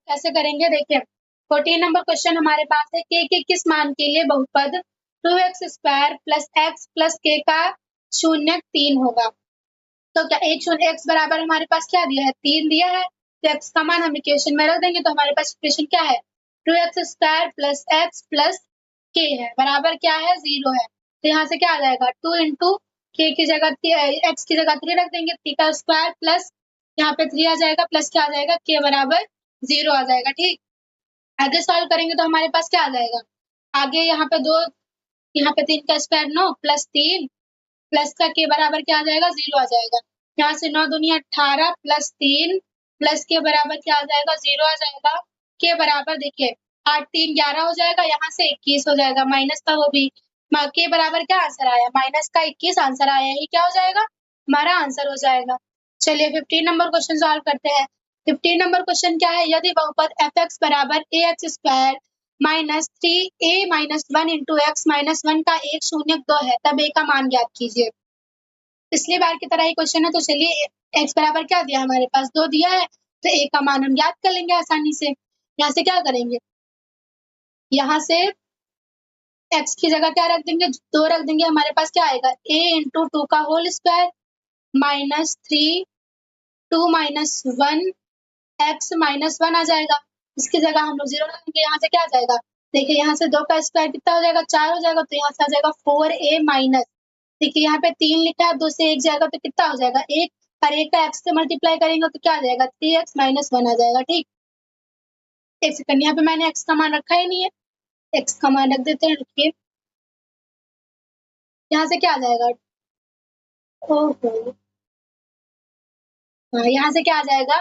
कैसे करेंगे देखिए 14 नंबर क्वेश्चन हमारे पास है के किस मान के लिए बहुपद 2x² प्लस एक्स प्लस के का शून्य 3 होगा। तो क्या एक शून्य x बराबर हमारे पास क्या दिया है 3 दिया है, तो x का मान हम इक्वेशन में रख देंगे तो हमारे पास इक्वेशन क्या है 2x² प्लस एक्स प्लस के है बराबर क्या है 0 है। तो यहाँ से क्या आ जाएगा 2 इंटू के की जगह x की जगह 3 रख देंगे 3 का स्क्वायर प्लस यहाँ पे 3 आ जाएगा प्लस क्या आ जाएगा के बराबर 0 आ जाएगा। ठीक, आगे सॉल्व करेंगे तो हमारे पास क्या आ जाएगा आगे यहाँ पे 2 यहाँ पे 3 का स्क्वायर 9 प्लस 3 प्लस का के बराबर क्या आ जाएगा 0 आ जाएगा। यहाँ से 9 दूनी 18 प्लस 3 प्लस के बराबर क्या आ जाएगा 0 आ जाएगा। के बराबर देखिए 8 3 11 हो जाएगा, यहाँ से 21 हो जाएगा माइनस का वो भी के बराबर क्या आंसर आया माइनस का 21 आंसर आया, ये क्या हो जाएगा हमारा आंसर हो जाएगा। चलिए 15 नंबर क्वेश्चन सॉल्व करते हैं। 15 नंबर क्वेश्चन क्या है यदि बहुपद fx बराबर ax² minus 3a minus 1 into x minus 1 का एक शून्य 2 है तब a का मान ज्ञात कीजिए। पिछली बार की तरह ही क्वेश्चन है, तो चलिए x बराबर क्या दिया हमारे पास 2 दिया है, तो a का मान हम ज्ञात कर लेंगे आसानी से। यहाँ से क्या करेंगे यहाँ से x की जगह क्या रख देंगे 2 रख देंगे, हमारे पास क्या आएगा a इंटू 2 का whole square minus 3 2 minus 1 x minus 1 आ जाएगा। इसकी जगह हम लोग 0 रख देंगे, यहाँ से क्या आ जाएगा देखिए यहाँ से 2 का स्क्वायर कितना हो जाएगा 4 हो जाएगा, तो यहाँ से आ जाएगा 4a माइनस देखिए यहाँ पे 3 लिखा है 2 से 1 जाएगा तो कितना हो जाएगा 1 और 1 का x से मल्टीप्लाई करेंगे तो क्या आ जाएगा 3x माइनस 1 आ जाएगा। ठीक, एक सेकंड यहाँ पे मैंने x का मान रखा ही नहीं है, x का मान रख देते हैं रुकिए। यहाँ से क्या आ जाएगा ओहो हाँ यहाँ से क्या आ जाएगा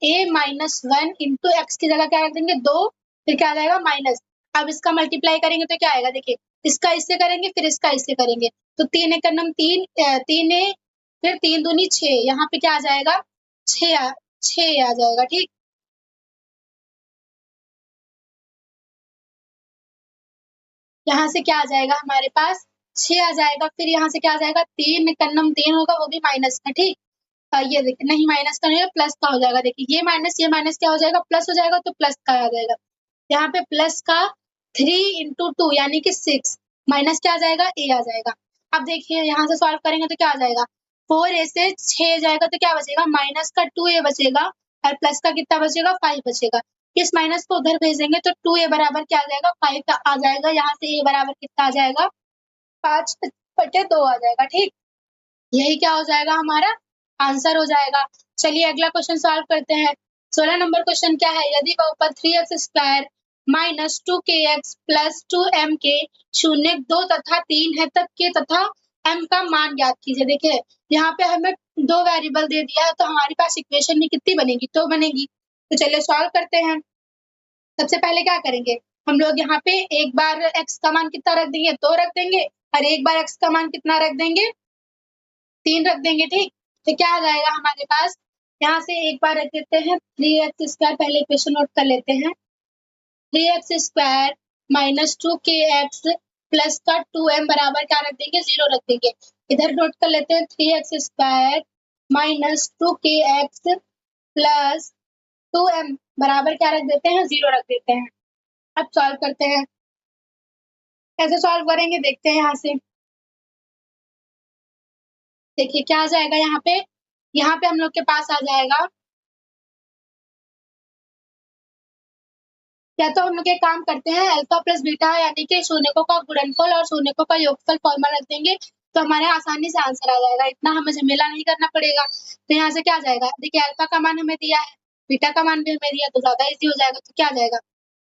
a माइनस 1 इंटू एक्स की जगह क्या रख देंगे 2 फिर क्या आ जाएगा माइनस। अब इसका मल्टीप्लाई करेंगे तो क्या आएगा देखिए इसका इससे करेंगे फिर इसका इससे करेंगे तो 3 एक नम 3 3 ए फिर 3 दूनी 6 यहाँ पे क्या आ जाएगा 6 आ जाएगा। ठीक, यहाँ से क्या आ जाएगा हमारे पास 6 आ जाएगा, फिर यहाँ से क्या आ जाएगा 3 कन्नम 3 होगा वो भी माइनस का। ठीक, ये देखिए नहीं माइनस का नहीं है प्लस का हो जाएगा, देखिए ये माइनस क्या हो जाएगा प्लस हो जाएगा तो प्लस का आ जाएगा। यहाँ पे प्लस का 3 इंटू 2 यानी कि 6 माइनस क्या आ जाएगा ए आ जाएगा। अब देखिए यहाँ से सॉल्व करेंगे तो क्या आ जाएगा 4a से 6 जाएगा तो क्या बचेगा माइनस का 2a बचेगा और प्लस का कितना बचेगा 5 बचेगा। इस माइनस को उधर भेजेंगे तो 2a बराबर क्या आ जाएगा 5 का आ जाएगा, यहाँ से a बराबर कितना आ जाएगा 5/2 आ जाएगा। ठीक, यही क्या हो जाएगा हमारा आंसर हो जाएगा। चलिए अगला क्वेश्चन सॉल्व करते हैं। 16 नंबर क्वेश्चन क्या है यदि बहुपद 3x² minus 2kx plus 2m के शून्य 2 तथा 3 है तब के तथा m का मान ज्ञात कीजिए। देखिए यहाँ पे हमें 2 वेरिएबल दे दिया है तो हमारे पास इक्वेशन में कितनी बनेगी 2 बनेगी। तो चलिए सॉल्व करते हैं। सबसे पहले क्या करेंगे हम लोग यहाँ पे एक बार x का मान कितना रख देंगे 2 रख देंगे और एक बार x का मान कितना रख देंगे 3 रख देंगे। ठीक, तो क्या आ जाएगा हमारे पास यहाँ से एक बार रख देते हैं 3x² पहले इक्वेशन नोट कर लेते हैं 3x² माइनस 2kx प्लस का 2m बराबर क्या रख देंगे 0 रख देंगे। इधर नोट कर लेते हैं 3x² minus 2kx plus 2m बराबर क्या रख देते हैं 0 रख देते हैं। अब सॉल्व करते हैं, कैसे सॉल्व करेंगे देखते हैं। यहाँ से देखिए क्या आ जाएगा यहाँ पे हम लोग के पास आ जाएगा या तो हम लोग एक काम करते हैं अल्फा प्लस बीटा यानी कि शून्यकों का गुणनफल और शून्यकों का योगफल फॉर्मूला रख देंगे तो हमारे आसानी से आंसर आ जाएगा, इतना हमें झमेला नहीं करना पड़ेगा। तो यहाँ से क्या आ जाएगा देखिए अल्फा का मान हमें दिया है बीटा का मान भी हमें दिया तो ज्यादा इजी हो जाएगा। तो क्या आ जाएगा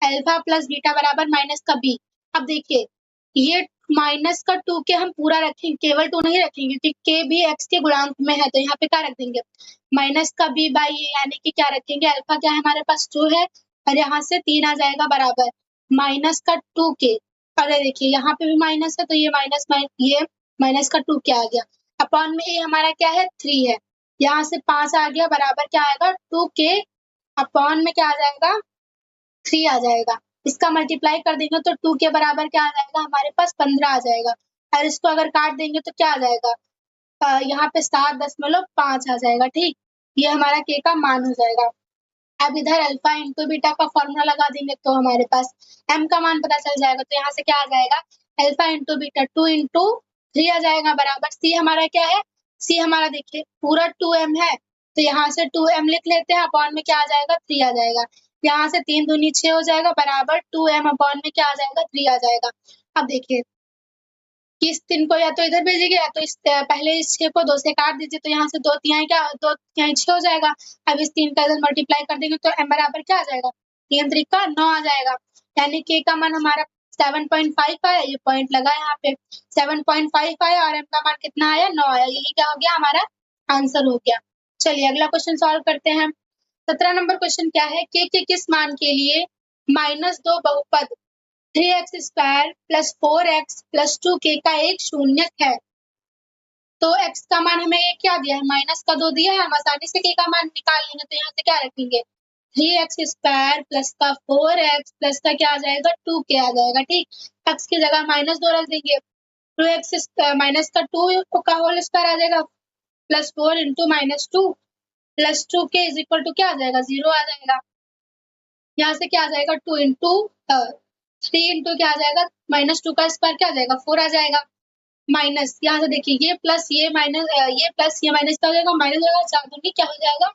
अल्फा प्लस बीटा बराबर माइनस का बी। अब देखिए ये माइनस का 2 के हम पूरा रखेंगे केवल 2 नहीं रखेंगे क्योंकि के भी एक्स के गुणांक में है तो यहाँ पे क्या रख देंगे माइनस का बी बाई ए यानी कि क्या रखेंगे अल्फा क्या है हमारे पास 2 है और यहाँ से 3 आ जाएगा बराबर माइनस का 2 के। अरे देखिए यहाँ पे भी माइनस है तो ये माइनस का 2 क्या आ गया अपॉन में ए हमारा क्या है 3 है, यहाँ से 5 आ गया बराबर क्या आएगा 2 के अपॉन में क्या आ जाएगा 3 आ जाएगा। इसका मल्टीप्लाई कर देंगे तो 2 के बराबर क्या आ जाएगा हमारे पास 15 आ जाएगा और इसको अगर काट देंगे तो क्या आ जाएगा यहाँ पे 7.5 आ जाएगा। ठीक, ये हमारा के का मान हो जाएगा। अब इधर अल्फा इंटू बीटा का फॉर्मूला लगा देंगे तो हमारे पास m का मान पता चल जाएगा। तो यहाँ से क्या आ जाएगा, अल्फा इंटू बीटा 2 इंटू 3 आ जाएगा बराबर c हमारा क्या है, c हमारा देखिए पूरा 2m है, तो यहाँ से 2m लिख लेते हैं, अपॉन में क्या आ जाएगा 3 आ जाएगा। यहाँ से 3 दूनी 6 हो जाएगा बराबर 2m अपॉन में क्या आ जाएगा 3 आ जाएगा। अब देखिए इस 3 को या तो इधर भेजिए या तो इस पहले इस 6 को 2 से काट दीजिए, तो यहाँ से 2 तिहाई क्या 2 तिहाई 6 हो जाएगा। अब इस 3 का इधर मल्टीप्लाई कर देंगे तो m बराबर क्या आ जाएगा, 3 त्रिका 9 आ जाएगा। यानी k का मान हमारा 7.5 आया, ये पॉइंट लगा यहाँ पे 7.5 आया और m का मान कितना आया 9 आया। यही क्या हो गया हमारा आंसर हो गया। चलिए अगला क्वेश्चन सॉल्व करते हैं। 17 नंबर क्वेश्चन क्या है, k के किस मान के लिए -2 बहुपद 3x square plus 4x plus 2k का एक शून्यक है। तो x का मान हमें क्या दिया है, माइनस का 2 दिया है, हम आसानी से k का मान निकाल लेंगे। तो यहाँ से क्या रखेंगे 3x स्क्वायर प्लस का 4x प्लस का क्या आ जाएगा 2k आ जाएगा। ठीक, x की जगह -2 रख देंगे, 2x माइनस का 2 का होल स्क्वायर आ जाएगा plus 4 into -2 plus 2k is equal to क्या आ जाएगा 0 आ जाएगा। यहाँ से क्या आ जाएगा 2 इंटू 3 इंटू क्या आ जाएगा -2 का स्क्वायर क्या आ जाएगा 4 आ जाएगा, माइनस यहाँ से देखिए ये प्लस ये माइनस ये प्लस ये माइनस क्या हो जाएगा माइनस हो जाएगा, 4 दूनी क्या हो जाएगा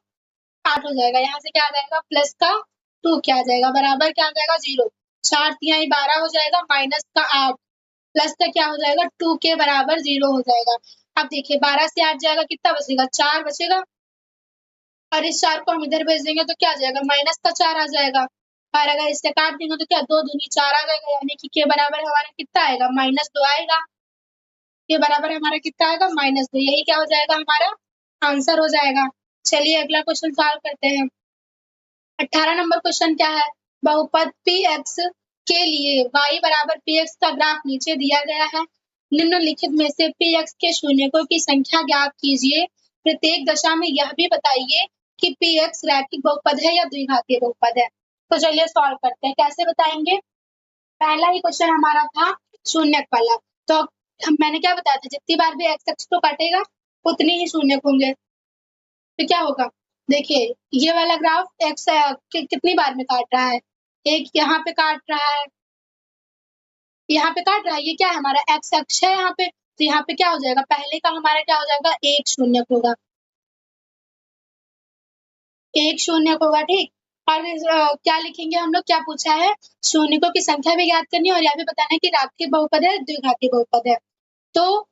8 हो जाएगा। यहाँ से क्या आ जाएगा प्लस का 2 क्या आ जाएगा बराबर क्या आ जाएगा 0, 4 तिहाई 12 हो जाएगा माइनस का 8 प्लस का क्या हो जाएगा 2 के बराबर 0 हो जाएगा। अब देखिए 12 से 8 जाएगा कितना बचेगा 4 बचेगा, और इस 4 को हम इधर भेज देंगे तो क्या आ जाएगा माइनस का 4 आ जाएगा, और अगर इससे काट देंगे तो क्या 2 दूनी 4 आ जाएगा, यानी कि के बराबर हमारा कितना आएगा -2 आएगा। के बराबर हमारा कितना आएगा -2, यही क्या हो जाएगा हमारा आंसर हो जाएगा। चलिए अगला क्वेश्चन सॉल्व करते हैं। 18 नंबर क्वेश्चन क्या है, बहुपद px के लिए y बराबर px का ग्राफ नीचे दिया गया है। निम्नलिखित में से px के शून्यकों की संख्या ज्ञात कीजिए। प्रत्येक दशा में यह भी बताइए कि px रैखिक बहुपद है या द्विघातीय बहुपद है। तो चलिए सॉल्व करते हैं, कैसे बताएंगे। पहला ही क्वेश्चन हमारा था शून्यक वाला, तो मैंने क्या बताया था जितनी बार भी x अक्ष को काटेगा उतनी ही शून्यक होंगे। तो क्या होगा देखिए ये वाला ग्राफ x कितनी बार में काट रहा है, एक यहाँ पे काट रहा है, यहाँ पे काट रहा है, ये क्या है हमारा x अक्ष है यहाँ पे, तो यहाँ पे क्या हो जाएगा पहले का हमारा क्या हो जाएगा एक शून्यक होगा, एक शून्यक होगा। ठीक, और क्या लिखेंगे हम लोग, क्या पूछा है शून्यकों की संख्या भी ज्ञात करनी है और यह भी बताना है कि रैखिक बहुपद है द्विघाती बहुपद है। तो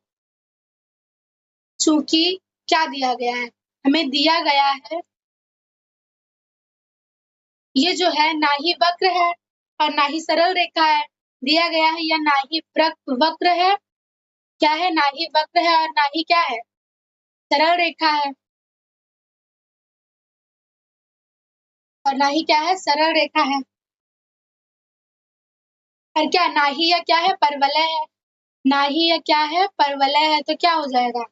चूंकि क्या दिया गया है, हमें दिया गया है ये जो है ना ही वक्र है और ना ही सरल रेखा है, दिया गया है या ना ही वक्र है, क्या है ना ही वक्र है और ना ही क्या है सरल रेखा है, और ना ही क्या है सरल रेखा है, और क्या ना ही या क्या है परवलय है, ना ही या क्या है परवलय है, तो क्या हो जाएगा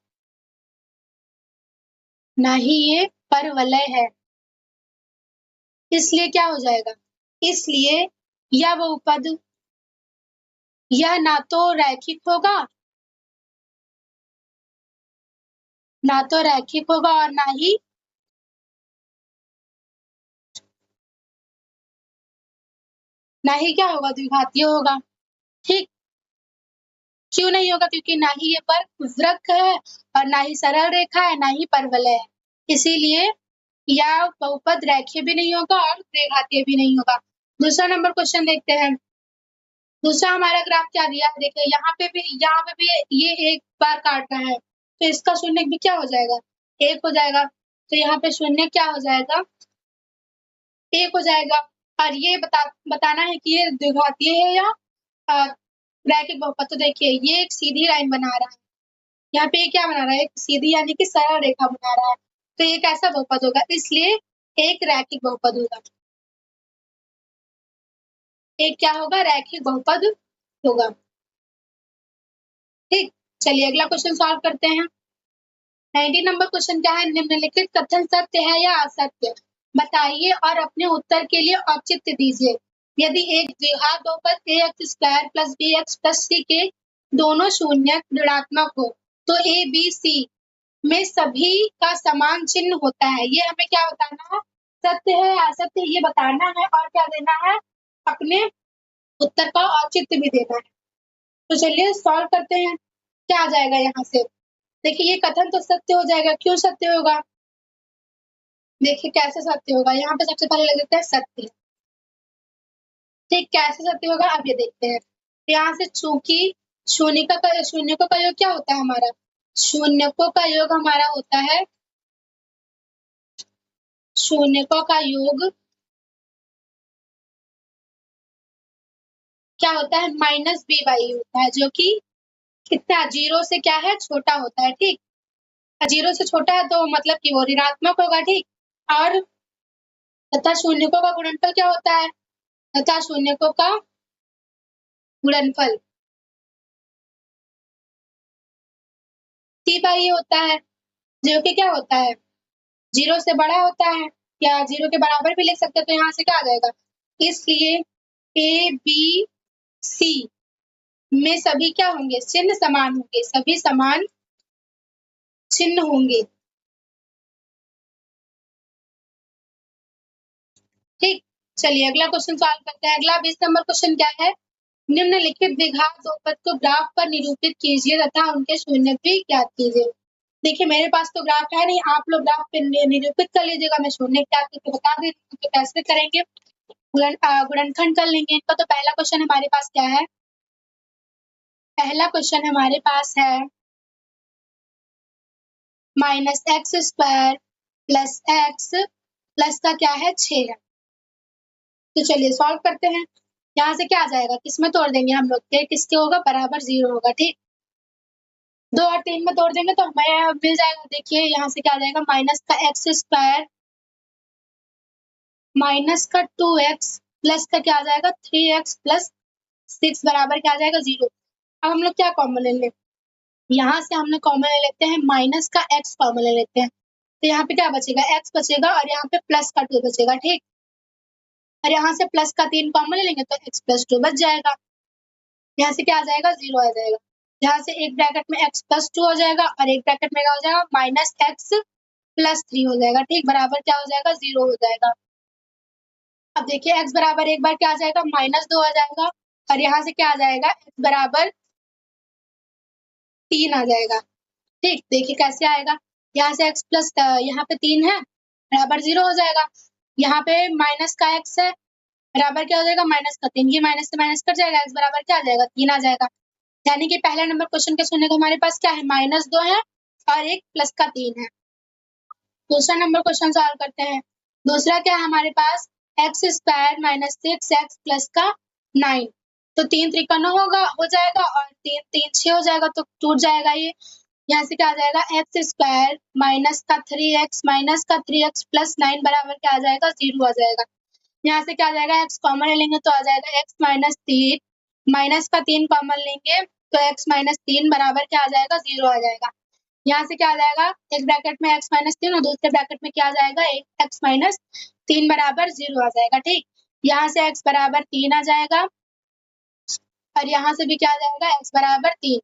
ना ही ये परवलय है, इसलिए क्या हो जाएगा, इसलिए यह बहुपद यह ना तो रैखिक होगा, ना तो रैखिक होगा और ना ही क्या होगा द्विघातीय होगा। ठीक, क्यों नहीं होगा, क्योंकि ना ही ये वक्र है और ना ही सरल रेखा है ना ही परवलय है, इसीलिए यह बहुपद रेखीय भी नहीं होगा और द्विघातीय भी नहीं होगा। दूसरा नंबर क्वेश्चन देखते हैं। दूसरा हमारा ग्राफ क्या दिया है, देखिए यहाँ पे भी ये एक बार काट रहा है, तो इसका शून्य भी क्या हो जाएगा एक हो जाएगा, तो यहाँ पे शून्य क्या हो जाएगा एक हो जाएगा। और ये बताना है कि ये द्विघातीय है या रैखिक बहुपद। तो देखिए ये एक सीधी लाइन बना रहा है, यहाँ पे क्या बना रहा है एक सीधी यानी कि सरल रेखा बना रहा है, तो ये कैसा बहुपद होगा, इसलिए एक रैखिक बहुपद होगा, एक क्या होगा रैखिक बहुपद होगा। ठीक, चलिए अगला क्वेश्चन सॉल्व करते हैं। 19 नंबर क्वेश्चन क्या है, निम्नलिखित कथन सत्य है या असत्य, बताइए और अपने उत्तर के लिए औचित्य दीजिए। यदि एक द्विघात बहुपद ax square plus bx plus c के दोनों शून्यक ऋणात्मक हो तो a b c में सभी का समान चिन्ह होता है, ये हमें क्या बताना है सत्य है असत्य ये बताना है और क्या देना है, अपने उत्तर का औचित्य भी देना है। तो चलिए सॉल्व करते हैं, क्या आ जाएगा यहाँ से। देखिए ये कथन तो सत्य हो जाएगा, क्यों सत्य होगा, देखिए कैसे सत्य होगा, यहाँ पे सबसे पहले लग जाता है सत्य। ठीक, कैसे सत्य होगा अब ये देखते हैं। यहाँ से चूंकि शून्यकों का योग क्या होता है हमारा, शून्यकों का योग हमारा होता है, शून्यकों का योग क्या होता है, माइनस बी बाई होता है, जो कि कितना, जीरो से क्या है, छोटा होता है। ठीक, जीरो से छोटा है तो मतलब कि वो ऋणात्मक होगा। ठीक, और तथा शून्यकों का गुणनफल क्या होता है, तथा शून्यकों का गुणनफल सी बाई होता है, जो कि क्या होता है, जीरो से बड़ा होता है या जीरो के बराबर भी लिख सकते हैं। तो यहाँ से क्या आ जाएगा, इसलिए ए बी सी में सभी क्या होंगे, चिन्ह समान होंगे, सभी समान चिन्ह होंगे। ठीक, चलिए अगला क्वेश्चन सॉल्व करते हैं। अगला 20 नंबर क्वेश्चन क्या है, निम्नलिखित द्विघात बहुपद को ग्राफ पर निरूपित कीजिए तथा उनके शून्य भी ज्ञात कीजिए। देखिए मेरे पास तो ग्राफ है नहीं, आप लोग ग्राफ पे निरूपित कर लीजिएगा, मैं शून्य ज्ञात करके बता देती हूँ। तो कैसे करेंगे, गुणनखंड कर लेंगे इनका। तो पहला क्वेश्चन हमारे पास क्या है, पहला क्वेश्चन हमारे पास है minus x square plus x plus का क्या है 6 है। तो चलिए सॉल्व करते हैं। यहाँ से क्या आ जाएगा, किसमें तोड़ देंगे हम लोग के, किसके होगा, बराबर 0 होगा। ठीक, 2 और 3 में तोड़ देंगे तो हमें मिल जाएगा। देखिए यहाँ से क्या आ जाएगा, माइनस का एक्स स्क्वायर माइनस का 2x प्लस का क्या आ जाएगा 3x प्लस 6 बराबर क्या आ जाएगा 0। अब हम लोग क्या कॉमन ले लें, यहाँ से हम लोग कॉमन ले लेते हैं, माइनस का x कॉमन ले लेते हैं। तो यहाँ पे क्या बचेगा, x बचेगा और यहाँ पे प्लस का 2 बचेगा। ठीक, और यहाँ से प्लस का 3 कॉमन ले लेंगे तो x प्लस 2 बच जाएगा। यहाँ से क्या आ जाएगा, 0 आ जाएगा। यहाँ से एक ब्रैकेट में x प्लस 2 हो जाएगा और एक ब्रैकेट में क्या हो जाएगा, माइनस x प्लस 3 हो जाएगा। ठीक, बराबर क्या हो जाएगा, 0 हो जाएगा। अब देखिए x बराबर एक बार क्या आ जाएगा, -2 आ जाएगा और यहाँ से क्या आ जाएगा, x बराबर 3 आ जाएगा। ठीक, देखिए कैसे आएगा, यहाँ से x प्लस यहाँ पे 3 है बराबर 0 हो जाएगा। यहाँ पे माइनस का x है बराबर क्या हो जाएगा, माइनस का 3, ये माइनस से माइनस कट जाएगा, x बराबर क्या आ जाएगा, 3 आ जाएगा। यानी कि पहले नंबर क्वेश्चन के सुनने को हमारे पास क्या है, -2 है और एक प्लस का 3 है। दूसरा नंबर क्वेश्चन सॉल्व करते हैं। दूसरा क्या है हमारे पास, x square minus 6x plus का 9। तो 3 त्रिका 9 होगा, हो जाएगा और 3 3 6 हो जाएगा तो टूट जाएगा ये। यहाँ से क्या आ जाएगा, एक्स स्क्वायर माइनस का 3x प्लस 9 बराबर क्या आ जाएगा, 0 आ जाएगा। यहाँ से क्या आ जाएगा, x कॉमन ले लेंगे तो आ जाएगा x माइनस 3, माइनस का 3 कॉमन लेंगे तो x माइनस 3 बराबर क्या आ जाएगा, 0 आ जाएगा। यहाँ से क्या आ जाएगा, एक ब्रैकेट में x माइनस 3 और दूसरे ब्रैकेट में क्या आ जाएगा, एक x माइनस 3 बराबर 0 आ जाएगा। ठीक, यहाँ से x बराबर 3 आ जाएगा और यहाँ से भी क्या आ जाएगा, x बराबर 3।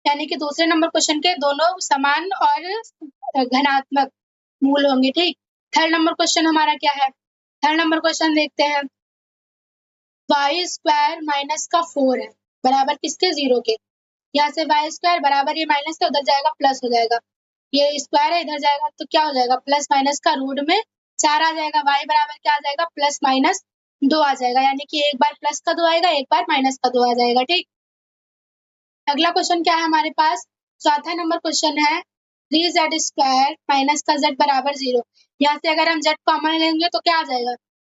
यानी कि दूसरे नंबर क्वेश्चन के दोनों समान और घनात्मक मूल होंगे। ठीक, थर्ड नंबर क्वेश्चन हमारा क्या है, थर्ड नंबर क्वेश्चन देखते हैं। वाई स्क्वायर माइनस का 4 है बराबर किसके, 0 के। यहाँ से वाई स्क्वायर बराबर ये माइनस का उधर जाएगा प्लस हो जाएगा, ये स्क्वायर है इधर जाएगा तो क्या हो जाएगा, प्लस माइनस का रूट में 4 आ जाएगा। वाई बराबर क्या आ जाएगा, प्लस माइनस 2 आ जाएगा। यानी कि एक बार प्लस का 2 आएगा, एक बार माइनस का 2 आ जाएगा। ठीक, अगला क्वेश्चन क्या है हमारे पास, चौथा नंबर क्वेश्चन है 3z स्क्वायर माइनस का z बराबर 0। यहाँ से अगर हम z कॉमन लेंगे तो क्या आ जाएगा,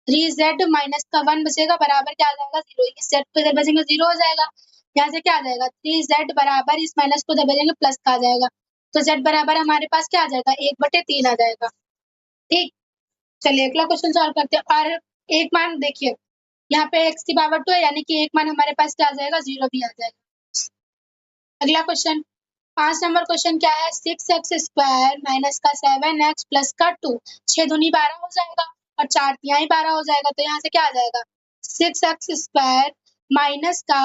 3z माइनस का 1 बचेगा बराबर क्या आ जाएगा, 0। इस z को इधर बचेंगे 0 हो जाएगा। यहाँ से क्या आ जाएगा, 3z बराबर इस माइनस को इधर बचेंगे प्लस का आ जाएगा। तो z बराबर हमारे पास क्या आ जाएगा, 1/3 आ जाएगा। ठीक, चलिए अगला क्वेश्चन सॉल्व करते हैं। और एक मान देखिए यहाँ पे x की पावर 2 है, यानी कि एक मान हमारे पास क्या आ जाएगा, 0 भी आ जाएगा। अगला क्वेश्चन 5 नंबर क्वेश्चन क्या है, 6x स्क्वायर माइनस का 7x प्लस का 2, 6 दूनी 12 हो जाएगा और 4 तिहाई 12 हो जाएगा। तो यहाँ से क्या आ जाएगा, 6x स्क्वायर माइनस का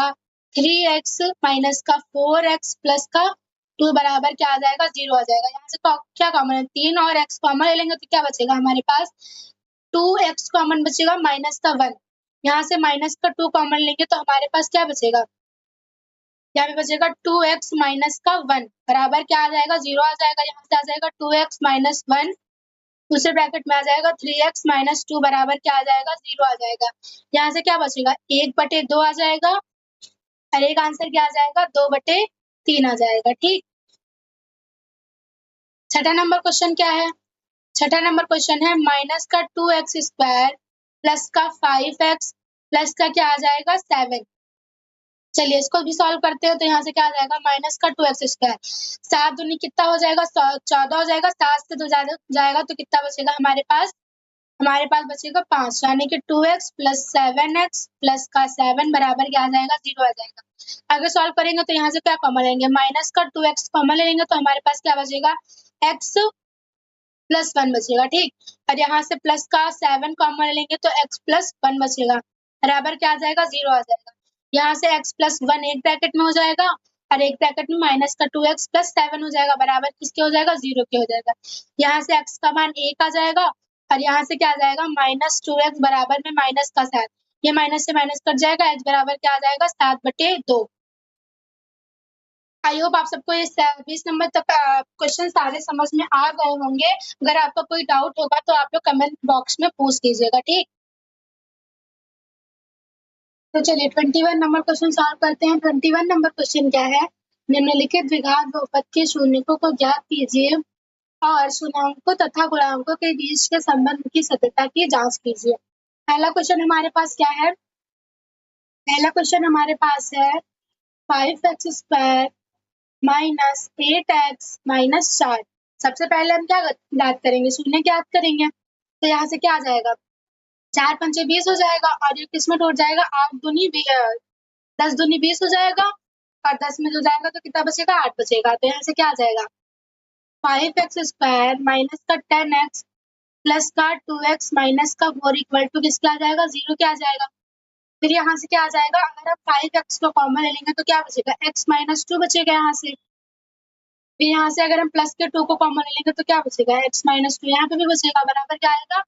3x माइनस का 4x प्लस का 2 बराबर क्या आ जाएगा 0 आ जाएगा। यहाँ से क्या कॉमन है 3 और x कॉमन ले लेंगे तो क्या बचेगा हमारे पास 2x कॉमन बचेगा माइनस का 1। यहाँ से माइनस का 2 कॉमन लेंगे तो हमारे पास क्या बचेगा, यहाँ पे बचेगा 2x माइनस का 1 बराबर क्या आ जाएगा 0 आ जाएगा। यहाँ से आ जाएगा 2x माइनस 1, दूसरे ब्रैकेट में आ जाएगा 3x माइनस 2 बराबर क्या आ जाएगा 0 आ जाएगा। यहाँ से क्या बचेगा 1/2 आ जाएगा और एक आंसर क्या आ जाएगा 2/3 आ जाएगा। ठीक, छठा नंबर क्वेश्चन क्या है, छठा नंबर क्वेश्चन है माइनस का 2x स्क्वायर प्लस का 5x प्लस का क्या आ जाएगा 7। चलिए इसको भी सॉल्व करते हो तो यहाँ से क्या आ जाएगा माइनस का 2x स्क्वायर, 7 दूनी कितना हो जाएगा 14 हो जाएगा, 7 से 2 जाएगा तो कितना बचेगा हमारे पास बचेगा 5, यानी कि 2x प्लस 7x प्लस का 7 बराबर क्या आ जाएगा 0 आ जाएगा। अगर सॉल्व करेंगे तो यहाँ से क्या कॉमन लेंगे माइनस का 2x कॉमन ले लेंगे तो हमारे पास क्या बचेगा x प्लस 1 बचेगा। ठीक, और यहाँ से प्लस का 7 कॉमन लेंगे तो x प्लस 1 बचेगा बराबर क्या आ जाएगा 0 आ जाएगा। यहाँ से x प्लस 1 एक ब्रैकेट में हो जाएगा और एक ब्रैकेट में माइनस का 2x प्लस 7 हो जाएगा बराबर किसके हो जाएगा 0 के हो जाएगा। यहाँ से x का मान 1 आ जाएगा और यहाँ से क्या आ जाएगा माइनस 2x बराबर में माइनस का 7, ये माइनस से माइनस कट जाएगा, x बराबर क्या आ जाएगा 7/2। आई होप आप सबको ये 20 नंबर तक क्वेश्चन सारे समझ में आ गए होंगे। अगर आपका कोई डाउट होगा तो आप लोग कमेंट बॉक्स में पूछ कीजिएगा। ठीक, तो चलिए 21 नंबर क्वेश्चन सॉल्व करते हैं। 21 नंबर क्वेश्चन क्या है, निम्नलिखित द्विघात बहुपद के शून्यकों को ज्ञात कीजिए और शून्याङ्कों तथा गुणांकों के बीच के संबंध की सत्यता की जांच कीजिए। पहला क्वेश्चन हमारे पास क्या है, पहला क्वेश्चन हमारे पास है 5x square minus 8x minus 4। सबसे पहले हम क्या ज्ञात करेंगे शून्य ज्ञात करेंगे, तो यहाँ से क्या आ जाएगा 4 पंचे 20 हो जाएगा और ये किसमें टूट जाएगा 8 दूनी 10 दूनी 20 हो जाएगा और 10 में जो जाएगा तो कितना बचेगा 8 बचेगा। तो यहाँ से क्या आ जाएगा 5x स्क्वायर माइनस का 10x प्लस का 2x माइनस का 4 इक्वल टू किसके आ जाएगा 0 के आ जाएगा। फिर यहाँ से क्या आ जाएगा अगर हम 5x को कॉमन ले लेंगे तो क्या बचेगा x माइनस 2 बचेगा यहाँ से। फिर यहाँ से अगर हम प्लस के 2 को कॉमन ले लेंगे तो क्या बचेगा x माइनस 2 यहाँ पे भी बचेगा बराबर क्या आएगा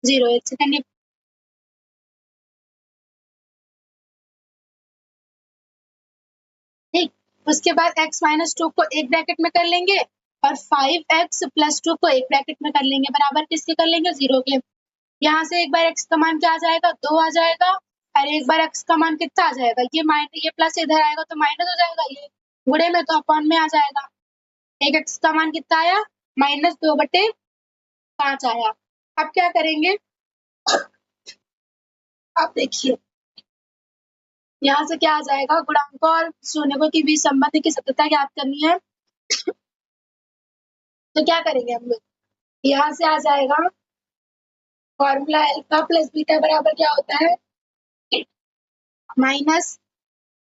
0। एक सेकंड, ठीक, उसके बाद x माइनस 2 को एक ब्रैकेट में कर लेंगे और 5x प्लस 2 को एक ब्रैकेट में कर लेंगे बराबर किसके कर लेंगे 0 के। यहाँ से एक बार x का मान क्या आ जाएगा 2 आ जाएगा और एक बार x का मान कितना आ जाएगा ये प्लस इधर आएगा तो माइनस हो जाएगा, ये गुणे में तो अपॉन में आ जाएगा। एक x का मान कितना आया -2/5 आया। अब क्या करेंगे, अब देखिए यहाँ से क्या आ जाएगा गुणांकों और शून्यकों के बीच संबंध की सत्यता ज्ञात करनी है। तो क्या करेंगे हम लोग, यहाँ से आ जाएगा फॉर्मूला अल्फा प्लस बीटा बराबर क्या होता है माइनस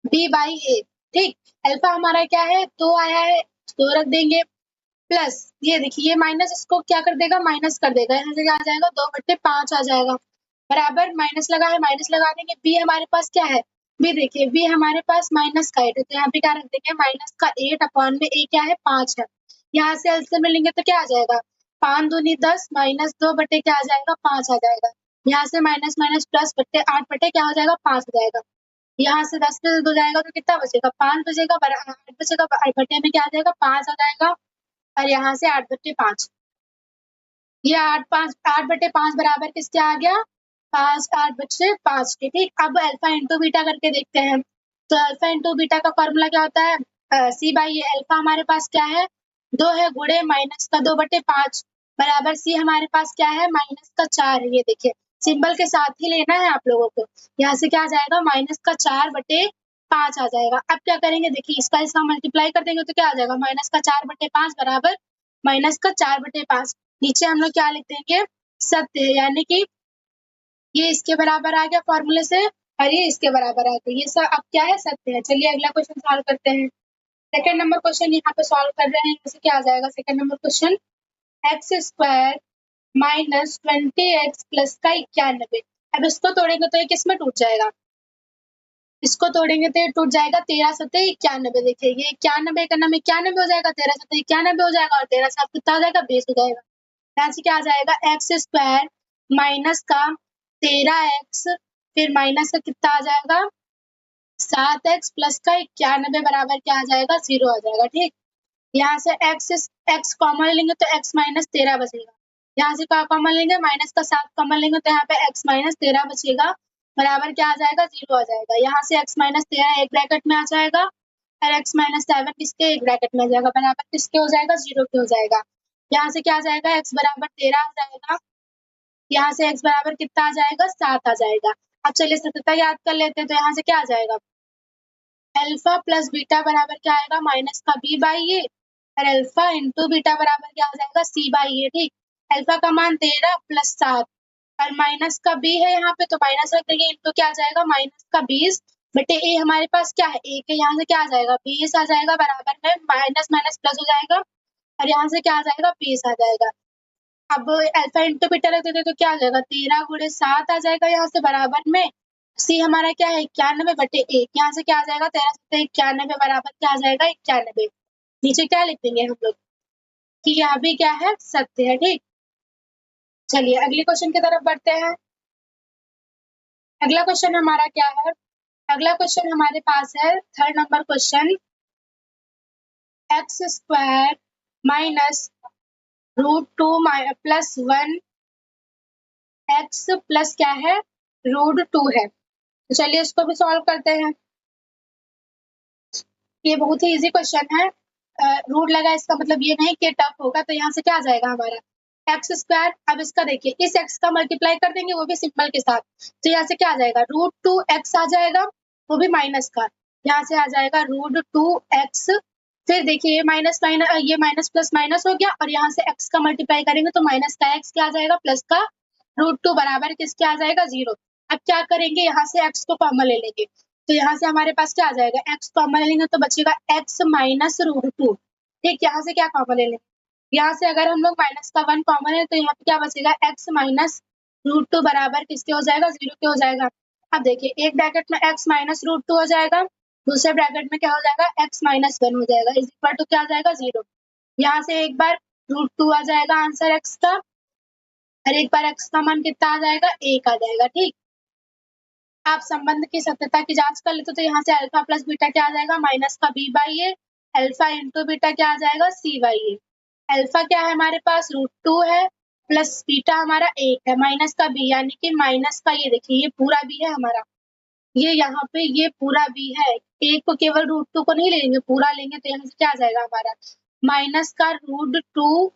b/a। ठीक, अल्फा हमारा क्या है 2 आया है 2 रख देंगे प्लस ये देखिए ये माइनस इसको क्या कर देगा माइनस कर देगा, यहाँ से क्या आ जाएगा 2/5 आ जाएगा बराबर माइनस लगा है माइनस लगा देंगे। बी हमारे पास क्या है बी देखिए बी हमारे पास माइनस का 8 है तो यहाँ पे क्या रख देंगे माइनस का 8 अपॉन में a क्या है 5 है। यहाँ से एलसीएम में लेंगे तो क्या आ जाएगा 5 दूनी 10 माइनस 2 क्या आ जाएगा 5 आ जाएगा। यहाँ से माइनस माइनस प्लस 8 क्या हो जाएगा 5 हो जाएगा। यहाँ से 10 पे 2 जाएगा तो कितना बचेगा 5 बचेगा 8 बचेगा 8 में क्या आ जाएगा 5 आ जाएगा और यहाँ से 8/5 ये 8/5 बराबर किसके आ गया 8/5 के। ठीक, अब अल्फा इंटू बीटा करके देखते हैं तो अल्फा इंटू बीटा का फॉर्मूला क्या होता है c/a। अल्फा हमारे पास क्या है 2 है गुणे माइनस का 2/5 बराबर सी हमारे पास क्या है माइनस का 4 है। ये देखिए सिंबल के साथ ही लेना है आप लोगों को, यहाँ से क्या आ जाएगा माइनस का 4/5 आ जाएगा। अब क्या करेंगे देखिए इसका मल्टीप्लाई कर देंगे तो क्या आ जाएगा माइनस का 4/5 बराबर माइनस का 4/5। नीचे हम लोग क्या लिख देंगे सत्य है, यानी कि ये इसके बराबर आ गया फॉर्मूले से और ये इसके बराबर आ गया, ये सब अब क्या है सत्य है। चलिए अगला क्वेश्चन सॉल्व करते हैं। सेकंड नंबर क्वेश्चन यहाँ पे सॉल्व कर रहे हैं, जैसे क्या आ जाएगा second number question x square minus 20x plus का 91। अब इसको तोड़ेंगे तो ये किस में टूट जाएगा इसको तोड़ेंगे तो ये टूट जाएगा 13 सत्ते 91। देखिए ये 91 का नाम 91 हो जाएगा, 13 सत्ते 91 हो जाएगा और 13 सात कितना हो जाएगा 20 हो जाएगा। यहाँ से क्या आ जाएगा एक्स स्क्वायर माइनस का 13x फिर माइनस का कितना आ जाएगा 7x प्लस का 91 बराबर क्या आ जाएगा 0 आ जाएगा। ठीक, यहाँ से x कॉमन लेंगे तो x माइनस 13 बचेगा। यहाँ से क्या कॉमन लेंगे माइनस का 7 कॉमन लेंगे तो यहाँ पे x माइनस 13 बचेगा बराबर क्या आ जाएगा 0 आ जाएगा। यहाँ से x माइनस 13 एक ब्रैकेट में आ जाएगा और x माइनस 7 किसके एक ब्रैकेट में आ जाएगा बराबर किसके हो जाएगा 0 के हो जाएगा। यहाँ से क्या आ जाएगा x बराबर 13 आ जाएगा, यहाँ से x बराबर कितना आ जाएगा 7 आ जाएगा। अब चलिए सत्यता याद कर लेते हैं तो यहाँ से क्या आ जाएगा अल्फा प्लस बीटा बराबर क्या आएगा माइनस का b बाई ए और अल्फा इंटू बीटा बराबर क्या आ जाएगा c बाई ए। ठीक, अल्फा का मान 13 प्लस 7 और माइनस का b है यहाँ पे तो माइनस रख देंगे इंटू क्या आ जाएगा माइनस का 20 बटे ए हमारे पास क्या है ए के यहाँ से क्या आ जाएगा 20 आ जाएगा बराबर में माइनस माइनस प्लस हो जाएगा और यहाँ से क्या आ जाएगा 20 आ जाएगा। अब अल्फा इंटू बीटा रख देते तो क्या आ जाएगा 13 गुणे 7 आ जाएगा यहाँ से बराबर में सी हमारा क्या है 91 बटे 1 यहाँ से क्या आ जाएगा 13 से 91 बराबर क्या आ जाएगा 91। नीचे क्या लिख देंगे हम लोग कि यह भी क्या है सत्य है। ठीक, चलिए अगले क्वेश्चन की तरफ बढ़ते हैं। अगला क्वेश्चन हमारा क्या है, अगला क्वेश्चन हमारे पास है 3rd number question x square minus √2 plus 1 x plus क्या है √2 है। तो चलिए इसको भी सॉल्व करते हैं। ये बहुत ही इजी क्वेश्चन है, रूट लगा इसका मतलब ये नहीं कि टफ होगा। तो यहाँ से क्या आ जाएगा हमारा एक्स स्क्वायर। अब इसका देखिए इस एक्स का मल्टीप्लाई कर देंगे वो भी सिंपल के साथ तो यहाँ से क्या आ जाएगा √2x आ जाएगा वो भी माइनस का, यहाँ से आ जाएगा √2x फिर देखिए ये माइनस माइनस ये माइनस प्लस माइनस हो गया और यहाँ से x का मल्टीप्लाई करेंगे तो माइनस का x क्या आ जाएगा प्लस का √2 बराबर किसके आ जाएगा 0। अब क्या करेंगे यहाँ से x को कॉमन ले लेंगे तो यहाँ से हमारे पास क्या आ जाएगा x कॉमन लेंगे तो बचेगा x माइनस √2। ठीक, यहाँ से क्या कॉमन ले लेंगे यहाँ से अगर हम लोग माइनस का 1 कॉमन है तो यहाँ पे क्या बचेगा x माइनस √2 बराबर किसके हो जाएगा 0 के हो जाएगा। अब देखिए एक ब्रैकेट में x माइनस √2 हो जाएगा दूसरे ब्रैकेट में क्या हो जाएगा x माइनस 1 हो जाएगा इज इक्वल टू क्या आ जाएगा 0। यहाँ से एक बार √2 आ जाएगा आंसर x का और एक बार x का मान कितना आ जाएगा 1 आ जाएगा। ठीक, आप संबंध की सत्यता की जांच कर लेते तो यहाँ से अल्फा प्लस बीटा क्या आ जाएगा माइनस का b by A alpha into beta क्या आ जाएगा c बाई ए। अल्फा क्या है हमारे पास √2 है प्लस बीटा हमारा 1 है माइनस का b यानी कि माइनस का ये देखिए ये पूरा b है हमारा ये यहाँ पे ये पूरा b है एक को केवल √2 को नहीं लेंगे पूरा लेंगे तो यहाँ से क्या आ जाएगा हमारा माइनस का √2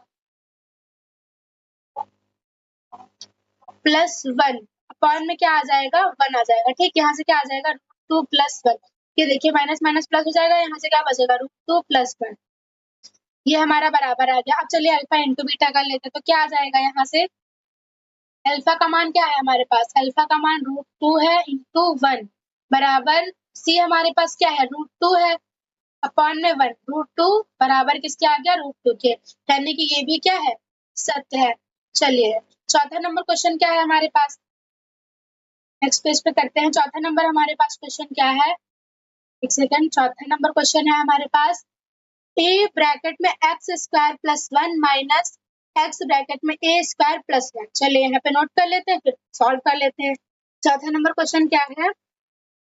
प्लस 1 अपॉन में क्या आ जाएगा 1 आ जाएगा। ठीक, यहाँ से क्या आ जाएगा √2 प्लस 1 ये देखिए माइनस माइनस प्लस हो जाएगा यहाँ से क्या बचेगा √2 प्लस 1 ये हमारा बराबर आ गया। अब चलिए अल्फा इंटू बीटा कर लेते तो क्या आ जाएगा यहाँ से अल्फा का मान क्या है हमारे पास अल्फा का मान √2 है इंटू 1 बराबर सी हमारे पास क्या है √2 है अपॉन में 1 √2 बराबर किसके आ गया √2 के यानी कि ये भी क्या है सत्य है। चलिए चौथा नंबर क्वेश्चन क्या है हमारे पास नेक्स्ट पेज पे करते हैं। चौथा नंबर हमारे पास क्वेश्चन क्या है एक सेकंड चौथा नंबर क्वेश्चन है हमारे पास ए ब्रैकेट में x square plus 1 minus x bracket में ए स्क्वायर प्लस 1। चलिए यहाँ पे नोट कर लेते हैं फिर सॉल्व कर लेते हैं। चौथा नंबर क्वेश्चन क्या है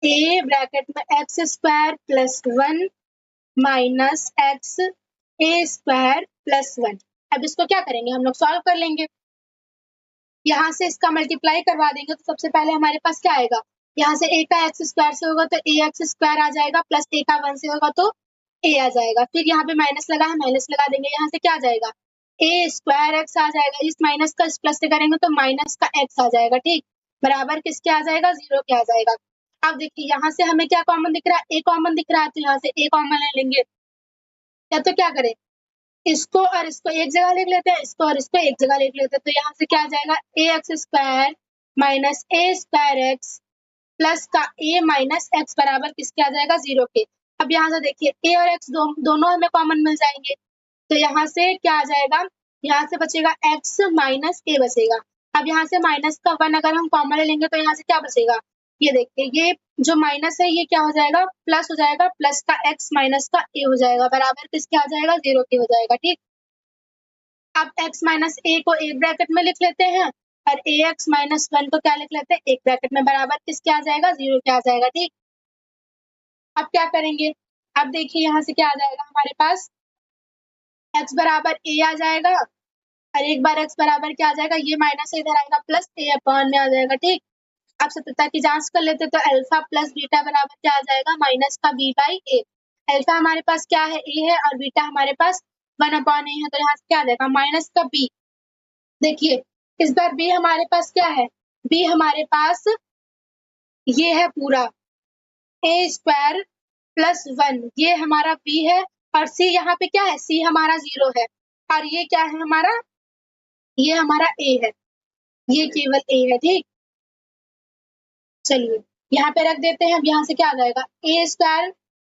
ए ब्रैकेट में x square plus 1 minus x a square plus 1। अब इसको क्या करेंगे हम लोग सॉल्व कर लेंगे। यहाँ से इसका मल्टीप्लाई करवा देंगे तो सबसे पहले हमारे पास क्या आएगा यहाँ से a का एक्स स्क्वायर से होगा तो ए एक्स स्क्वायर आ जाएगा प्लस a का 1 से होगा तो a आ जाएगा फिर यहाँ पे माइनस लगा है माइनस लगा देंगे यहाँ से क्या आ जाएगा a स्क्वायर x आ जाएगा इस माइनस का इस प्लस से करेंगे तो माइनस का x आ जाएगा। ठीक, बराबर किसके आ जाएगा 0 के आ जाएगा। अब देखिए यहाँ से हमें क्या कॉमन दिख रहा है a कॉमन दिख रहा है तो यहाँ से a कॉमन ले लेंगे या तो क्या करें इसको और इसको एक जगह लिख लेते हैं इसको और इसको एक जगह लिख लेते हैं तो यहाँ से क्या आ जाएगा ए एक्स स्क्वायर माइनस ए स्क्वायर एक्स प्लस का a माइनस एक्स बराबर किसके आ जाएगा 0 के। अब यहाँ से देखिए a और x दोनों हमें कॉमन मिल जाएंगे तो यहाँ से क्या आ जाएगा यहाँ से बचेगा x माइनस a बचेगा। अब यहाँ से माइनस का 1 अगर हम कॉमन लेंगे तो यहाँ से क्या बचेगा ये देखिए, ये जो माइनस है ये क्या हो जाएगा, प्लस हो जाएगा, प्लस का x माइनस का a हो जाएगा, बराबर किसके आ जाएगा, 0 के हो जाएगा। ठीक, अब x माइनस a को एक ब्रैकेट में लिख लेते हैं और ax माइनस 1 को क्या लिख लेते हैं, एक ब्रैकेट में, बराबर किसके आ जाएगा, 0 के आ जाएगा। ठीक, अब क्या करेंगे, अब देखिए यहाँ से क्या आ जाएगा हमारे पास, x बराबर a आ जाएगा और एक बार x बराबर क्या आ जाएगा, ये माइनस से इधर आएगा प्लस a अपॉन में आ जाएगा। ठीक, अब सत्यता की जांच कर लेते तो अल्फा प्लस बीटा बराबर क्या आ जाएगा, माइनस का b बाई a। अल्फा हमारे पास क्या है, a है, और बीटा हमारे पास 1 अपॉन a है, तो यहाँ से क्या आ जाएगा, माइनस का b। देखिए इस बार b हमारे पास क्या है, b हमारे पास ये है पूरा a स्क्वायर प्लस 1, ये हमारा b है, और c यहाँ पे क्या है, c हमारा 0 है, और ये क्या है हमारा, ये हमारा a है, ये केवल a है। ठीक, चलिए यहाँ पे रख देते हैं। अब यहाँ से क्या आ जाएगा, a स्क्वायर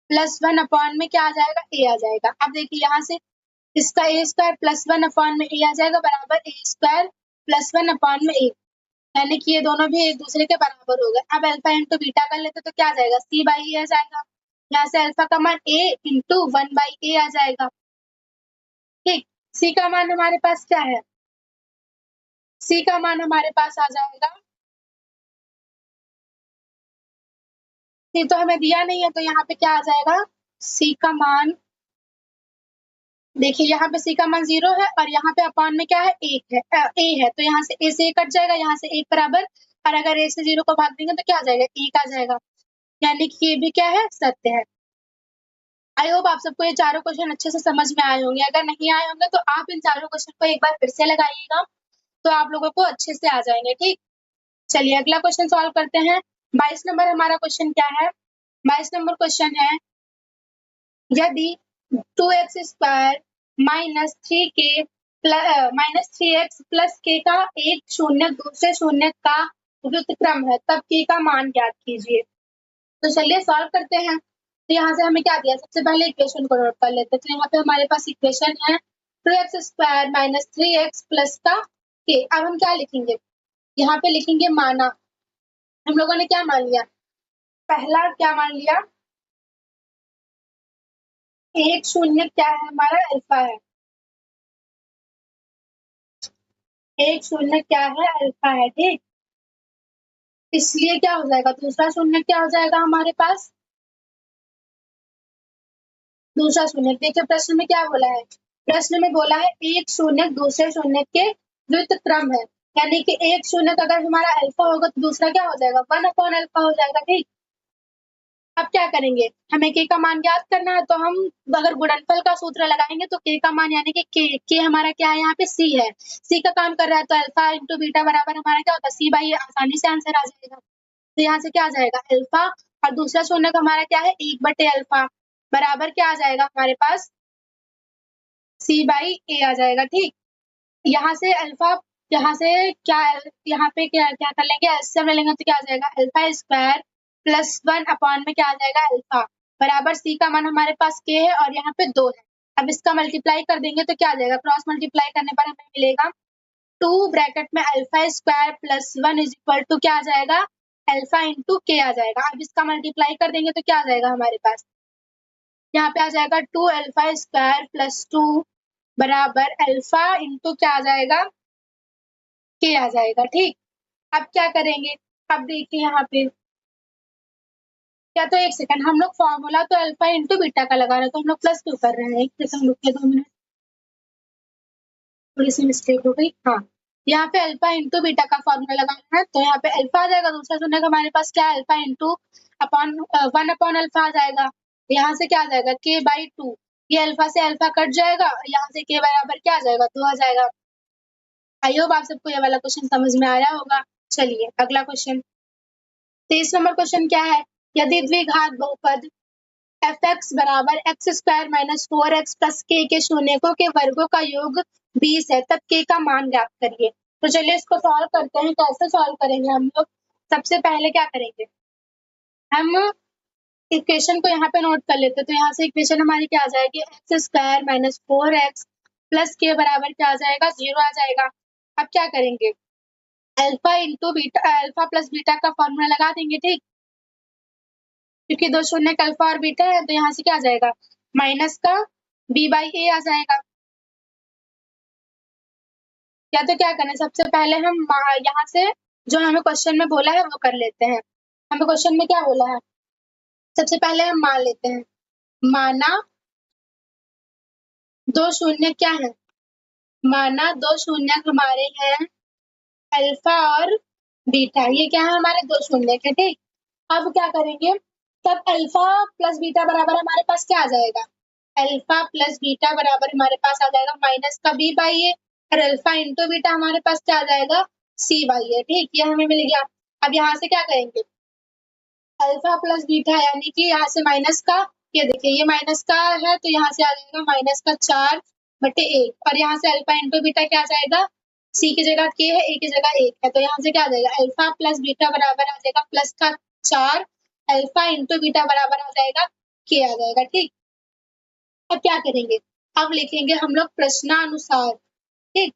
प्लस 1 अपॉन में क्या आ जाएगा, a आ जाएगा। अब देखिए यहाँ से इसका a स्क्वायर प्लस 1 अपॉन में a आ जाएगा, बराबर a स्क्वायर प्लस 1 अपॉन में a, यानी कि ये दोनों भी एक दूसरे के बराबर हो गए। अब अल्फा इंटू बीटा कर लेते तो क्या आ जाएगा, c बाई a आ जाएगा। यहाँ से अल्फा का मान a इंटू 1 बाई a आ जाएगा। ठीक, c का मान हमारे पास क्या है, c का मान हमारे पास आ जाएगा, c तो हमें दिया नहीं है, तो यहाँ पे क्या आ जाएगा, c का मान, देखिए यहाँ पे c का मान 0 है और यहाँ पे अपॉन में क्या है, 1 है, a है, तो यहाँ से a से a कट जाएगा, यहाँ से 1 बराबर, और अगर a से 0 को भाग देंगे तो क्या आ जाएगा, 1 आ जाएगा, यानी कि ये भी क्या है, सत्य है। आई होप आप सबको ये चारों क्वेश्चन अच्छे से समझ में आए होंगे। अगर नहीं आए होंगे तो आप इन चारों क्वेश्चन को एक बार फिर से लगाइएगा, तो आप लोगों को अच्छे से आ जाएंगे। ठीक, चलिए अगला क्वेश्चन सॉल्व करते हैं। 22 नंबर हमारा क्वेश्चन क्या है, 22 नंबर क्वेश्चन है, यदि 2x square minus 3k minus 3x plus k का एक शून्य दूसरे शून्य का व्युत्क्रम है, तब k का मान ज्ञात कीजिए। तो चलिए सॉल्व करते हैं। तो यहाँ से हमें क्या दिया, सबसे पहले इक्वेशन को नोट कर लेते हैं। तो यहाँ पे हमारे पास इक्वेशन है 2x square minus 3x plus का k। अब हम क्या लिखेंगे, यहाँ पे लिखेंगे माना, हम लोगों ने क्या मान लिया, पहला क्या मान लिया, एक शून्य क्या है हमारा, अल्फा है, एक शून्य क्या है, अल्फा है। ठीक, इसलिए क्या हो जाएगा, दूसरा शून्य क्या हो जाएगा हमारे पास, दूसरा शून्य, देखिए प्रश्न में क्या बोला है, प्रश्न में बोला है एक शून्य दूसरे शून्य के व्युत्क्रम है, यानी कि एक शून्य अगर हमारा अल्फा होगा तो दूसरा क्या हो जाएगा, 1 अपॉन अल्फा हो जाएगा। ठीक, अब क्या करेंगे, हमें k का मान ज्ञात करना है, तो हम अगर गुणनफल का सूत्र लगाएंगे तो k का मान यानी कि k हमारा क्या है, यहाँ पे c है, c का काम कर रहा है, तो अल्फा इंटू बीटा बराबर हमारा क्या होता है, c बाई, आसानी से आंसर आ जाएगा। तो यहाँ से क्या आ जाएगा, अल्फा, और दूसरा शून्य का हमारा क्या है, 1 बटे अल्फा, बराबर क्या आ जाएगा हमारे पास, c बाई a आ जाएगा। ठीक, यहाँ से अल्फा, यहाँ से क्या, यहाँ पे क्या क्या कर लेंगे, एलसीएम ले लेंगे तो क्या आ जाएगा, अल्फा स्क्वायर प्लस 1 अपॉन में क्या आ जाएगा, अल्फा, बराबर c का मान हमारे पास k है और यहाँ पे 2 है। अब इसका मल्टीप्लाई कर देंगे तो क्या आ जाएगा, क्रॉस मल्टीप्लाई करने पर हमें मिलेगा 2 ब्रैकेट में alpha square plus 1 is equal to क्या आ जाएगा, अल्फा इंटू k आ जाएगा। अब इसका मल्टीप्लाई कर देंगे तो क्या आ जाएगा हमारे पास, यहाँ पे आ जाएगा 2 अल्फा स्क्वायर प्लस 2 बराबर अल्फा इंटू क्या आ जाएगा, के आ जाएगा। ठीक, अब क्या करेंगे, अब देखिए यहाँ पे क्या, तो एक सेकंड, हम लोग फॉर्मूला तो अल्फा इंटू बीटा का लगा रहे हैं, तो हम लोग प्लस क्यों कर रहे हैं, एक सेकंड रुकिए, 2 मिनट, थोड़ी सी मिस्टेक हो गई। हाँ, यहाँ पे अल्फा इंटू बीटा का फॉर्मूला लगाना है, तो यहाँ पे अल्फा आ जाएगा, दूसरा शून्य का हमारे पास क्या है, alpha into upon 1 upon alpha आ जाएगा, यहाँ से क्या आ जाएगा, के बाई 2, ये अल्फा से अल्फा कट जाएगा, यहाँ से के बराबर क्या आ जाएगा, 2 आ जाएगा। आई होप आप सबको ये वाला क्वेश्चन समझ में आया होगा। चलिए अगला क्वेश्चन, 23 नंबर क्वेश्चन क्या है, यदि द्विघात बहुपद fx बराबर x square minus 4x plus के शून्यकों के वर्गों का योग 20 है, तब k का मान ज्ञात करिए। तो चलिए इसको सॉल्व करते हैं, कैसे सॉल्व करेंगे हम लोग, सबसे पहले क्या करेंगे, हम इक्वेशन को यहाँ पे नोट कर लेते हैं। तो यहाँ से इक्वेशन हमारी क्या आ जाएगी, x square minus 4x plus के बराबर क्या आ जाएगा, 0 आ जाएगा। अब क्या करेंगे, alpha into beta, alpha plus beta का फॉर्मूला लगा देंगे, ठीक। क्योंकि दो शून्य का अल्फा और बीटा है तो यहाँ से क्या आ जाएगा, माइनस का बी बाई ए आ जाएगा। या तो क्या करना है, सबसे पहले हम यहाँ से जो हमें क्वेश्चन में बोला है वो कर लेते हैं। हमें क्वेश्चन में क्या बोला है, सबसे पहले हम मान लेते हैं, माना दो शून्य क्या है, माना दो शून्य हमारे हैं अल्फा और बीटा, ये क्या है हमारे दो शून्य के, ठीक। अब क्या करेंगे, तब अल्फा प्लस बीटा बराबर हमारे पास क्या आ जाएगा, अल्फा प्लस बीटा बराबर हमारे पास आ जाएगा माइनस का बी बाई ए, और अल्फा इंटू बीटा हमारे पास क्या आ जाएगा, सी बाई ए, ठीक। ये हमें मिल गया। अब यहाँ से क्या करेंगे, अल्फा प्लस बीटा यानी कि यहाँ से माइनस का, ये देखिए ये माइनस का है तो यहाँ से आ जाएगा माइनस का 4/1, और यहाँ से अल्फा इंटू बीटा क्या आ जाएगा, सी की जगह के है, ए की जगह 1 है, तो यहाँ से क्या आ जाएगा, अल्फा प्लस बीटा बराबर आ जाएगा प्लस का 4, अल्फा इंटू बीटा बराबर आ जाएगा के आ जाएगा, ठीक। अब क्या करेंगे, अब लिखेंगे हम लोग प्रश्नानुसार, ठीक।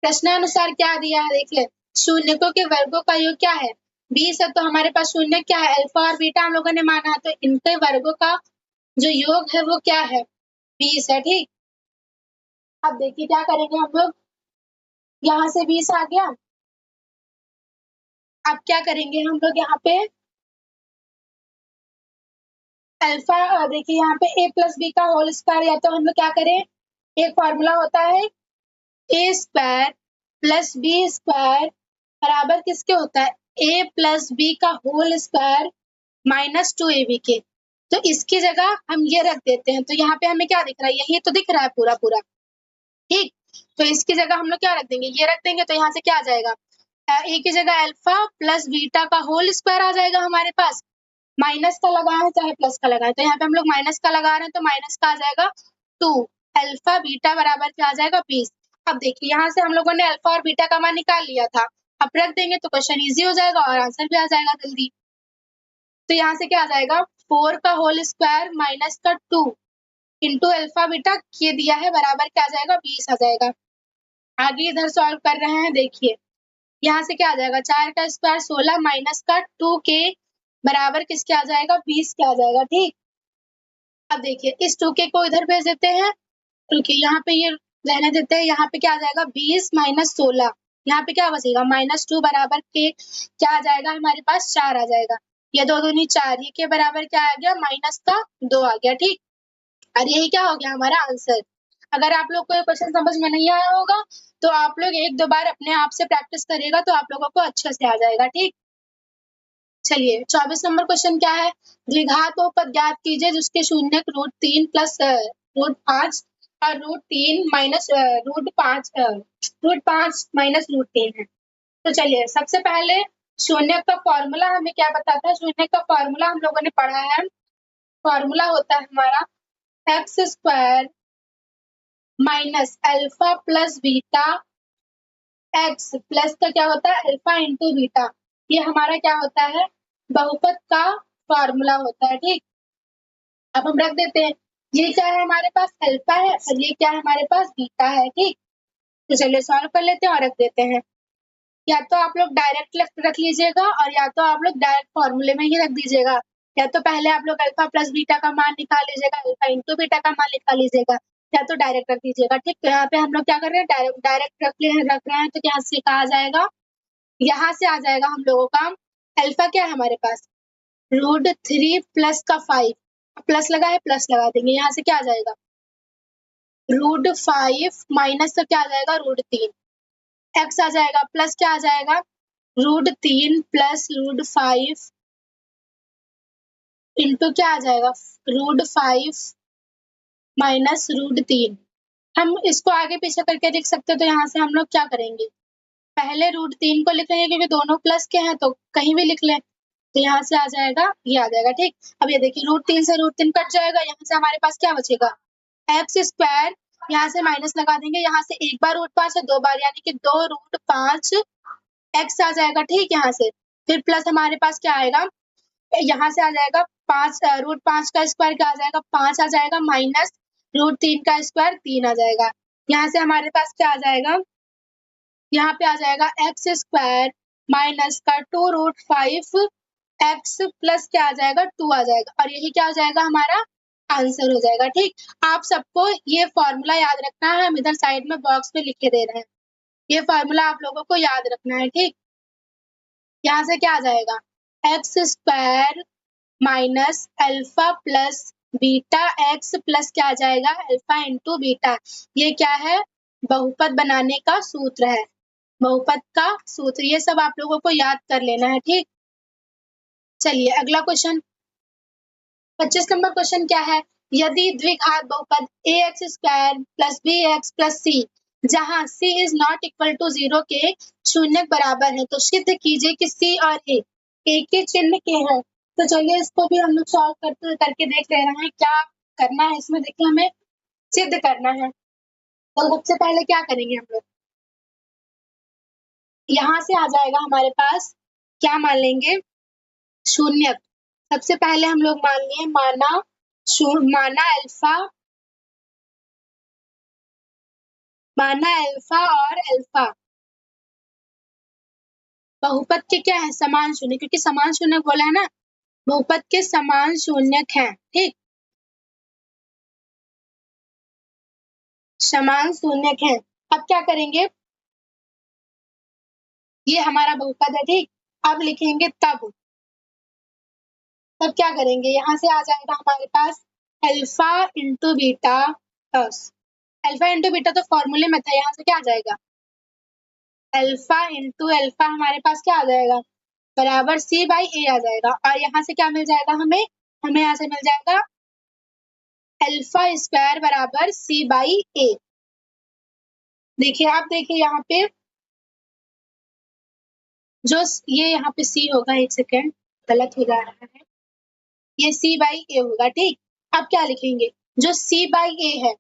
प्रश्नानुसार क्या दिया है, देखिए शून्यकों के वर्गों का योग क्या है, 20 है, तो हमारे पास शून्य क्या है, अल्फा और बीटा हम लोगों ने माना है, तो इनके वर्गों का जो योग है वो क्या है, 20 है, ठीक। अब देखिए क्या करेंगे हम लोग, यहाँ से 20 आ गया। अब क्या करेंगे हम लोग यहाँ पे अल्फा, देखिए यहाँ पे a प्लस बी का होल स्क्वायर, या तो हम लोग क्या करें, एक फॉर्मूला होता है ए स्क्वायर प्लस बी स्क्वायर बराबर किसके होता है, ए प्लस बी का होल स्क्वायर माइनस 2ab के, तो इसकी जगह हम ये रख देते हैं, तो यहाँ पे हमें क्या दिख रहा है, यही तो दिख रहा है पूरा पूरा, ठीक। तो इसकी जगह हम लोग क्या रख देंगे, ये रख देंगे, तो यहाँ से क्या आ जाएगा, ए की जगह अल्फा प्लस बीटा का होल स्क्वायर आ जाएगा हमारे पास, माइनस का लगाए हैं चाहे प्लस का लगाए, तो यहाँ पे हम लोग माइनस का लगा रहे हैं तो माइनस का आ जाएगा 2, अल्फा बीटा बराबर क्या आ जाएगा 20। अब देखिए यहाँ से हम लोगों ने अल्फा और बीटा का मान निकाल लिया था, अब रख देंगे तो क्वेश्चन इजी हो जाएगा और आंसर भी आ जाएगा जल्दी। तो यहाँ से क्या आ जाएगा, 4 का होल स्क्वायर माइनस का 2 इंटू अल्फा बीटा ये दिया है बराबर क्या आ जाएगा, 20 आ जाएगा। आगे इधर सॉल्व कर रहे हैं, देखिए यहाँ से क्या आ जाएगा, 4 का स्क्वायर 16 माइनस का 2 के बराबर किसके आ जाएगा, 20 के आ जाएगा, ठीक। अब देखिए इस 2 के को इधर भेज देते हैं, क्योंकि यहाँ पे ये रहने देते हैं, यहाँ पे क्या आ जाएगा 20 माइनस 16, यहाँ पे क्या बचेगा -2 बराबर के क्या आ जाएगा हमारे पास 4 आ जाएगा, ये 2 दूनी 4, ये के बराबर क्या आ गया माइनस का 2 आ गया, ठीक। और यही क्या हो गया हमारा आंसर। अगर आप लोग को ये क्वेश्चन समझ में नहीं आया होगा तो आप लोग एक दो बार अपने आप से प्रैक्टिस करिएगा तो आप लोगों को अच्छे से आ जाएगा, ठीक। चलिए 24 नंबर क्वेश्चन क्या है, द्विघातों ज्ञात कीजिए जिसके शून्यक √3 प्लस √5 और √3 माइनस √5 माइनस √3 है। तो चलिए सबसे पहले शून्य का फॉर्मूला हमें क्या बताता है, शून्य का फॉर्मूला हम लोगों ने पढ़ा है, फॉर्मूला होता है हमारा x square minus alpha plus beta x plus का क्या होता है अल्फा इंटू बीटा, ये हमारा क्या होता है बहुपद का फॉर्मूला होता है, ठीक। अब हम रख देते हैं, ये क्या है हमारे पास अल्फा है और ये क्या है हमारे पास बीटा है, ठीक। तो चलिए सॉल्व कर लेते हैं और रख देते हैं, या तो आप लोग डायरेक्ट रख लीजिएगा और या तो आप लोग डायरेक्ट फॉर्मूले में ही रख दीजिएगा, या तो पहले आप लोग अल्फा प्लस बीटा का मान निकाल लीजिएगा, अल्फा इंटू बीटा का मान निकाल लीजिएगा, या तो डायरेक्ट रख दीजिएगा, ठीक। तो यहाँ पे हम लोग क्या कर रहे हैं, डायरेक्ट रख रहे हैं, तो यहाँ से कहा आ जाएगा, यहाँ से आ जाएगा हम लोगों का अल्फा क्या है हमारे पास √3 प्लस का 5, प्लस लगा है प्लस लगा देंगे, यहाँ से क्या आ जाएगा √5 माइनस का क्या आ जाएगा √3, एक्स आ जाएगा प्लस क्या आ जाएगा √3 प्लस √5 इंटू क्या आ जाएगा √5 माइनस √3। हम इसको आगे पीछे करके लिख सकते हैं, तो यहाँ से हम लोग क्या करेंगे, पहले √3 को लिख लेंगे क्योंकि दोनों प्लस के हैं तो कहीं भी लिख लें, तो यहाँ से आ जाएगा ये आ जाएगा, ठीक। अब ये देखिए √3 से √3 कट जाएगा, यहाँ से हमारे पास क्या बचेगा एक्स स्क्वायर, यहाँ से माइनस लगा देंगे, यहाँ से एक बार √5 है 2 बार यानी कि 2√5 एक्स आ जाएगा, ठीक। यहाँ से फिर प्लस हमारे पास क्या आएगा, यहाँ से आ जाएगा 5 √5 का स्क्वायर क्या आ जाएगा 5 आ जाएगा, माइनस √3 का स्क्वायर 3 आ जाएगा, यहाँ से हमारे पास क्या आ जाएगा यहाँ पे आ जाएगा एक्स स्क्वायर माइनस का 2√5 एक्स प्लस क्या आ जाएगा 2 आ जाएगा और यही क्या हो जाएगा हमारा आंसर हो जाएगा। ठीक, आप सबको ये फॉर्मूला याद रखना है, हम इधर साइड में बॉक्स में लिखे दे रहे हैं। ये फॉर्मूला आप लोगों को याद रखना है। ठीक, यहाँ से क्या आ जाएगा x square minus alpha plus beta x plus क्या आ जाएगा अल्फा इंटू बीटा। ये क्या है बहुपद बनाने का सूत्र है, बहुपद का सूत्र, ये सब आप लोगों को याद कर लेना है। ठीक, चलिए अगला क्वेश्चन 25 नंबर क्वेश्चन क्या है, यदि द्विघात बहुपद ax square plus bx plus c जहां c is not equal to 0 के शून्य बराबर है तो सिद्ध कीजिए कि c और a एक ही चिन्ह के हैं। तो चलिए इसको भी हम लोग सॉल्व करके देख ले रहे हैं क्या करना है इसमें। देखिए हमें सिद्ध करना है, तो सबसे पहले क्या करेंगे हम लोग, यहाँ से आ जाएगा हमारे पास क्या मान लेंगे शून्य। सबसे पहले हम लोग मान लिए माना अल्फा और अल्फा बहुपद के क्या है समान शून्य, क्योंकि समान शून्य बोला है ना, बहुपद के समान शून्यक हैं। ठीक, समान शून्यक हैं। अब क्या करेंगे, ये हमारा बहुपद है। ठीक, अब लिखेंगे तब क्या करेंगे, यहाँ से आ जाएगा हमारे पास alpha into beta plus alpha into beta तो फॉर्मूले में था, यहाँ से क्या आ जाएगा अल्फा इंटू अल्फा हमारे पास क्या आ जाएगा बराबर c बाई ए आ जाएगा और यहाँ से क्या मिल जाएगा हमें यहाँ से मिल जाएगा अल्फा स्क्वायर बराबर c बाई ए। देखिए आप देखिए यहाँ पे जो ये यहाँ पे c होगा, एक सेकेंड गलत हो जा रहा है, ये c बाई ए होगा। ठीक, अब क्या लिखेंगे, जो c बाई ए है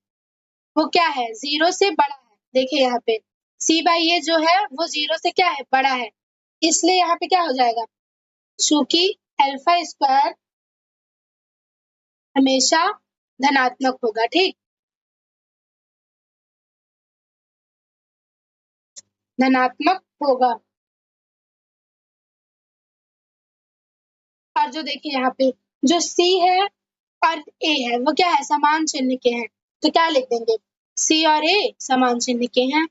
वो क्या है 0 से बड़ा है। देखिए यहाँ पे c बाई ए जो है वो 0 से क्या है बड़ा है, इसलिए यहाँ पे क्या हो जाएगा चूंकि अल्फा स्क्वायर हमेशा धनात्मक होगा। ठीक, धनात्मक होगा। और जो देखिए यहाँ पे जो C है और A है वो क्या है समान चिन्ह के हैं, तो क्या लिख देंगे C और A समान चिन्ह के हैं।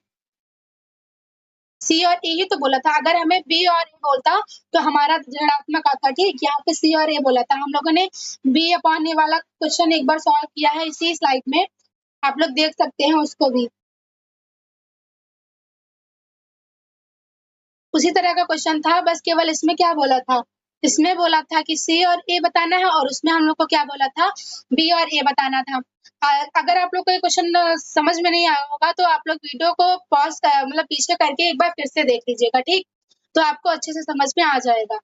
C और A ही तो बोला था, अगर हमें B और A बोलता तो हमारा ऋणात्मक आता। ठीक, यहाँ पे C और A बोला था। हम लोगों ने B अपॉन A वाला क्वेश्चन एक बार सॉल्व किया है इसी स्लाइड में, आप लोग देख सकते हैं उसको भी। उसी तरह का क्वेश्चन था, बस केवल इसमें क्या बोला था, इसमें बोला था कि C और A बताना है और उसमें हम लोग को क्या बोला था B और A बताना था। अगर आप लोग को ये क्वेश्चन समझ में नहीं आया होगा तो आप लोग वीडियो को पॉज मतलब पीछे करके एक बार फिर से देख लीजिएगा। ठीक, तो आपको अच्छे से समझ में आ जाएगा।